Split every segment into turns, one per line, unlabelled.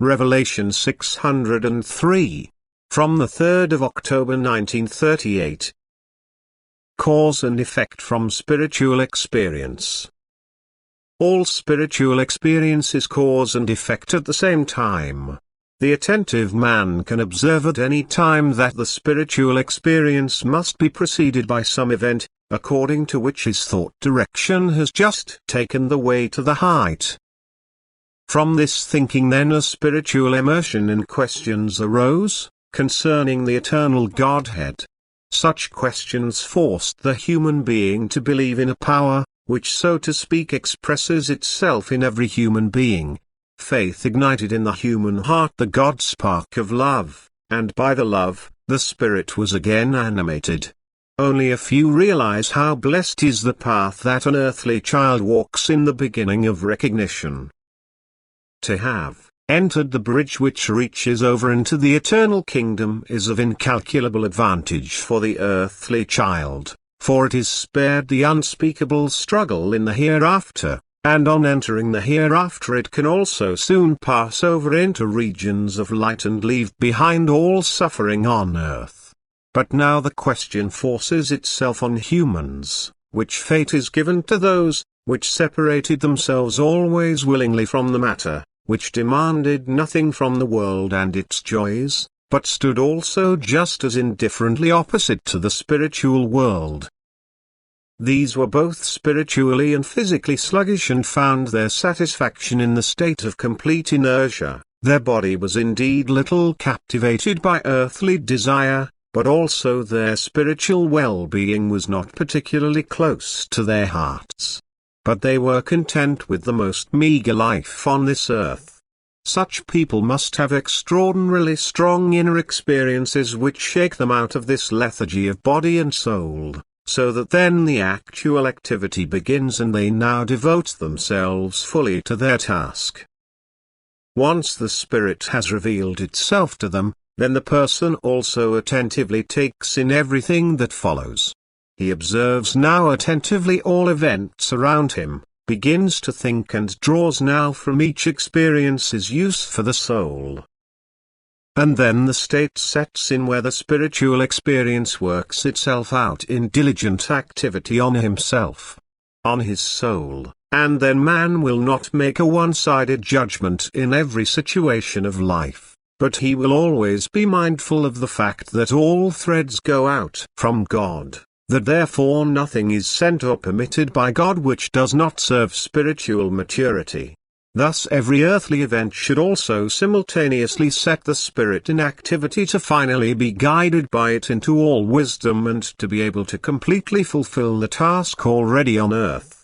Revelation 603. From the 3rd of October 1938. Cause and effect from spiritual experience. All spiritual experience is cause and effect at the same time. The attentive man can observe at any time that the spiritual experience must be preceded by some event, according to which his thought direction has just taken the way to the height. From this thinking then a spiritual immersion in questions arose, concerning the eternal Godhead. Such questions forced the human being to believe in a power, which so to speak expresses itself in every human being. Faith ignited in the human heart the God spark of love, and by the love, the spirit was again animated. Only a few realize how blessed is the path that an earthly child walks in the beginning of recognition. To have entered the bridge which reaches over into the eternal kingdom is of incalculable advantage for the earthly child, for it is spared the unspeakable struggle in the hereafter, and on entering the hereafter it can also soon pass over into regions of light and leave behind all suffering on earth. But now the question forces itself on humans, which fate is given to those, which separated themselves always willingly from the matter, which demanded nothing from the world and its joys, but stood also just as indifferently opposite to the spiritual world. These were both spiritually and physically sluggish and found their satisfaction in the state of complete inertia. Their body was indeed little captivated by earthly desire, but also their spiritual well-being was not particularly close to their hearts. But they were content with the most meager life on this earth. Such people must have extraordinarily strong inner experiences which shake them out of this lethargy of body and soul, so that then the actual activity begins and they now devote themselves fully to their task. Once the Spirit has revealed itself to them, then the person also attentively takes in everything that follows. He observes now attentively all events around him, begins to think and draws now from each experience his use for the soul. And then the state sets in where the spiritual experience works itself out in diligent activity on himself, on his soul, and then man will not make a one-sided judgment in every situation of life, but he will always be mindful of the fact that all threads go out from God, that therefore nothing is sent or permitted by God which does not serve spiritual maturity. Thus every earthly event should also simultaneously set the spirit in activity to finally be guided by it into all wisdom and to be able to completely fulfill the task already on earth.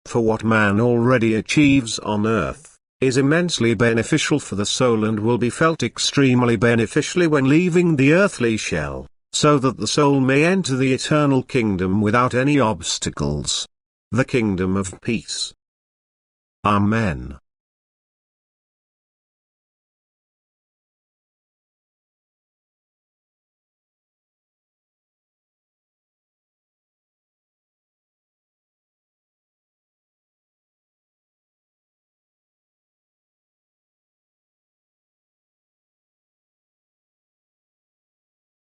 For what man already achieves on earth is immensely beneficial for the soul and will be felt extremely beneficially when leaving the earthly shell, so that the soul may enter the eternal kingdom without any obstacles. The kingdom of peace. Amen.